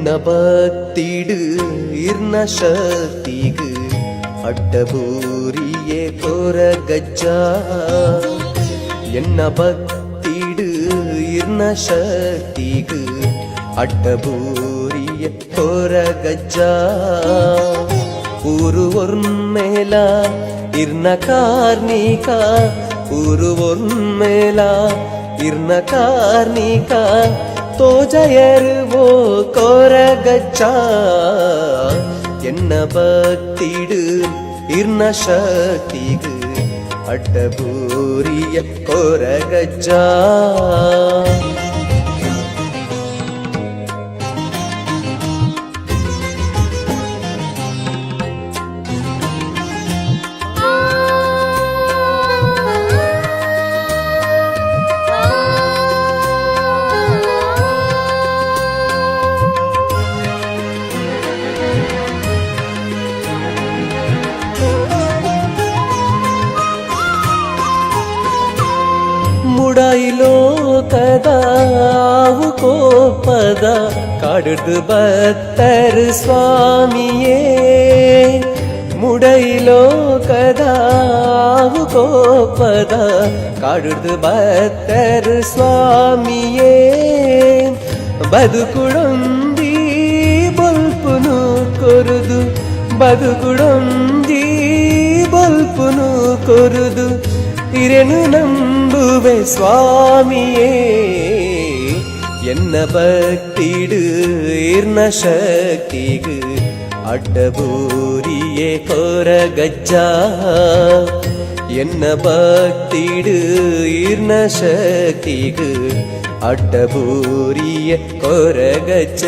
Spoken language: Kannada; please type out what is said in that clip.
என்ன பக்திடு இர்ன சக்திகு அட்டபூரியே கோர கஜ்ஜா என்ன பக்திடு இர்ன சக்திகு ಅಡ್ಡಬೂರಿಯ ಕೋರ ಗಜ್ಜ ಊರು ಒರ್ಮೇಲ ಇರ್ನ ಕಾರ್ನಿಕ ಊರು ಒರ್ಮೇಲ ಇರ್ನ ಕಾರ್ನಿಕ ತೋಜಯರುವೋ ಕೋರ ಗಜ್ಜ ಎನ್ನ ಭಕ್ತಿಡು ಇರ್ನ ಶಕ್ತಿಗು ಅಡ್ಡಬೂರಿಯ ಕೋರ ಗಜ್ಜ ಮುಡೈಲೋಕದ ಆವು ಕೋಪದ ಕಾಡುದು ಭಕ್ತರು ಸ್ವಾಮಿಯೇ ಮುಡೈಲೋಕದ ಆವು ಕೋಪದ ಕಾಡುದು ಭಕ್ತರು ಸ್ವಾಮಿಯೇ ಬದುಕುಡೊಂದಿ ಬೊಲ್ಪುನು ಕೊರುದು ಬದುಕುಡೊಂದಿ ಬೊಲ್ಪುನು ಕೊರುದು ಇರೆನು ನಂಬುವೆ ಸ್ವಾಮಿಯೇ ಎನ್ನ ಭಕ್ತಿಡು ಇರ್ನ ಶಕ್ತಿಗು ಅಡ್ಡಬೂರಿಯೇ ಕೋರ ಗಜ್ಜ ಎನ್ನ ಭಕ್ತಿಡು ಇರ್ನ ಶಕ್ತಿಗು ಅಡ್ಡಬೂರಿಯೇ ಕೋರ ಗಜ್ಜ